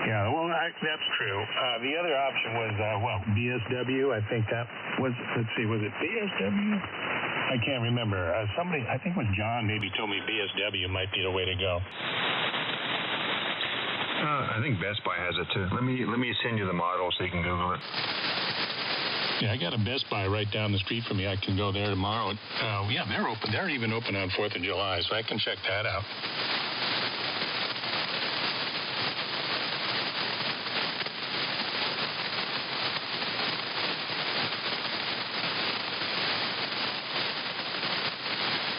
Yeah, well, that's true. The other option was, BSW. I think that was, let's see, was it BSW? I can't remember. Somebody, I think it was John, maybe told me BSW might be the way to go. I think Best Buy has it too. Let me send you the model so you can Google it. Yeah, I got a Best Buy right down the street from me. I can go there tomorrow. Yeah, they're open. They're even open on 4th of July, so I can check that out.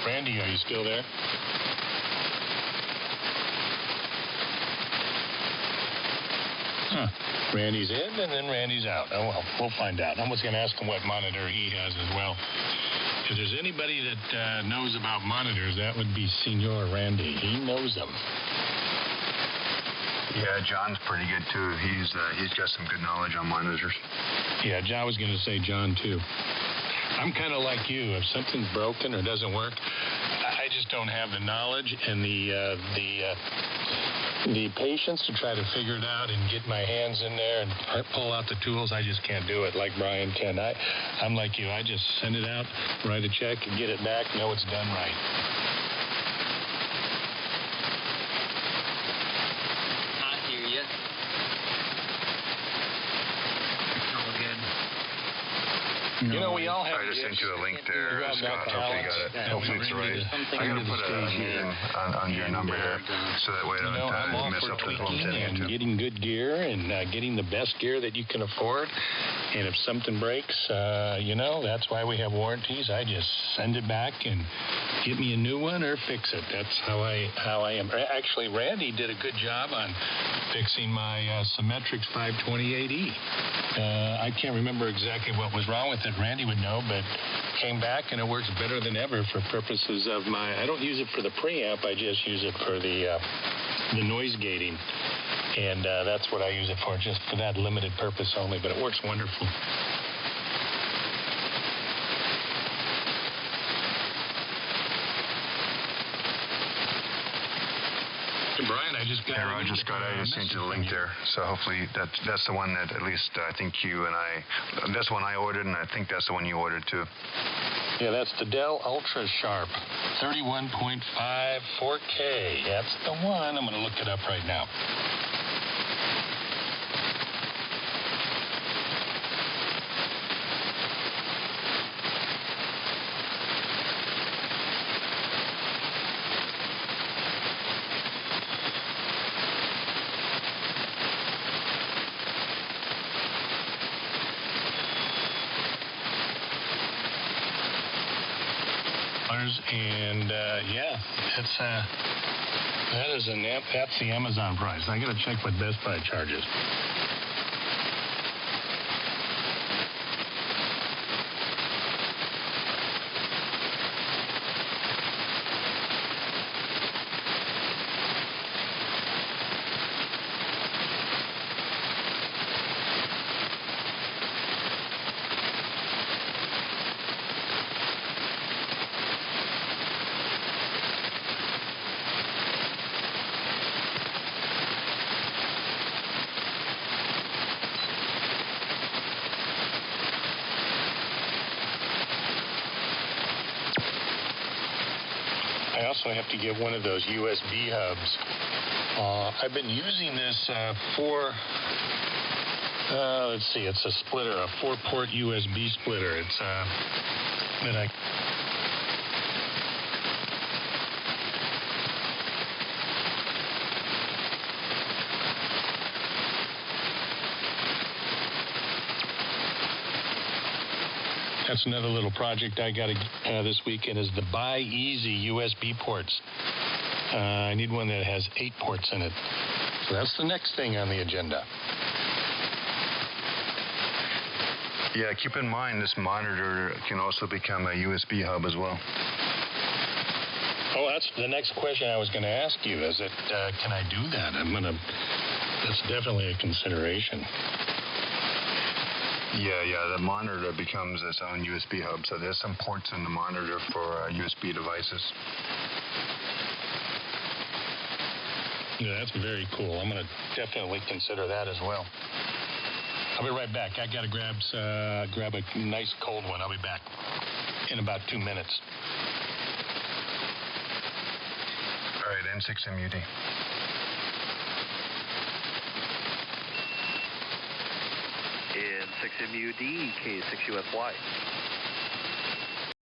Randy, are you still there? Randy's in, and then Randy's out. Oh, well, we'll find out. I was going to ask him what monitor he has as well. If there's anybody that knows about monitors, that would be Senor Randy. He knows them. Yeah, John's pretty good too. He's got some good knowledge on monitors. Yeah, John was going to say John too. I'm kind of like you. If something's broken or doesn't work, I just don't have the knowledge and the patience to try to figure it out and get my hands in there and pull out the tools. I just can't do it like Brian can. I'm like you. I just send it out, write a check, and get it back, know it's done right. I hear you. All good. You know, we all have. I just sent you a link there, Scott. Hopefully you got it. Yeah, Hopefully it's right. I gotta put on your number here, so that way I don't mess up the and getting good gear and getting the best gear that you can afford. And if something breaks, that's why we have warranties. I just send it back and get me a new one or fix it. That's how I am. Actually, Randy did a good job on fixing my Symmetrix 528E. I can't remember exactly what was wrong with it. Randy would know, but came back and it works better than ever for purposes of I don't use it for the preamp. I just use it for the noise gating. And that's what I use it for, just for that limited purpose only. But it works wonderful. Brian, I just got. Hey, Roger, Scott, I just sent you the link there. So hopefully that's the one that at least I think you and that's the one I ordered, and I think that's the one you ordered too. Yeah, that's the Dell Ultra Sharp 31.5 4K. That's the one. I'm going to look it up right now. And that's the Amazon price. I got to check what Best Buy charges. I also have to get one of those USB hubs. I've been using this for, let's see, it's a splitter, a 4-port USB splitter. It's that I. That's another little project I got this weekend is the Buy Easy USB ports. I need one that has 8 ports in it. So that's the next thing on the agenda. Yeah, keep in mind this monitor can also become a USB hub as well. Oh, that's the next question I was going to ask you. Is it, can I do that? That's definitely a consideration. Yeah, the monitor becomes its own USB hub. So there's some ports in the monitor for USB devices. Yeah, that's very cool. I'm going to definitely consider that as well. I'll be right back. I got to grab a nice cold one. I'll be back in about 2 minutes. All right, N6MUD. In 6MUD, K6UFY.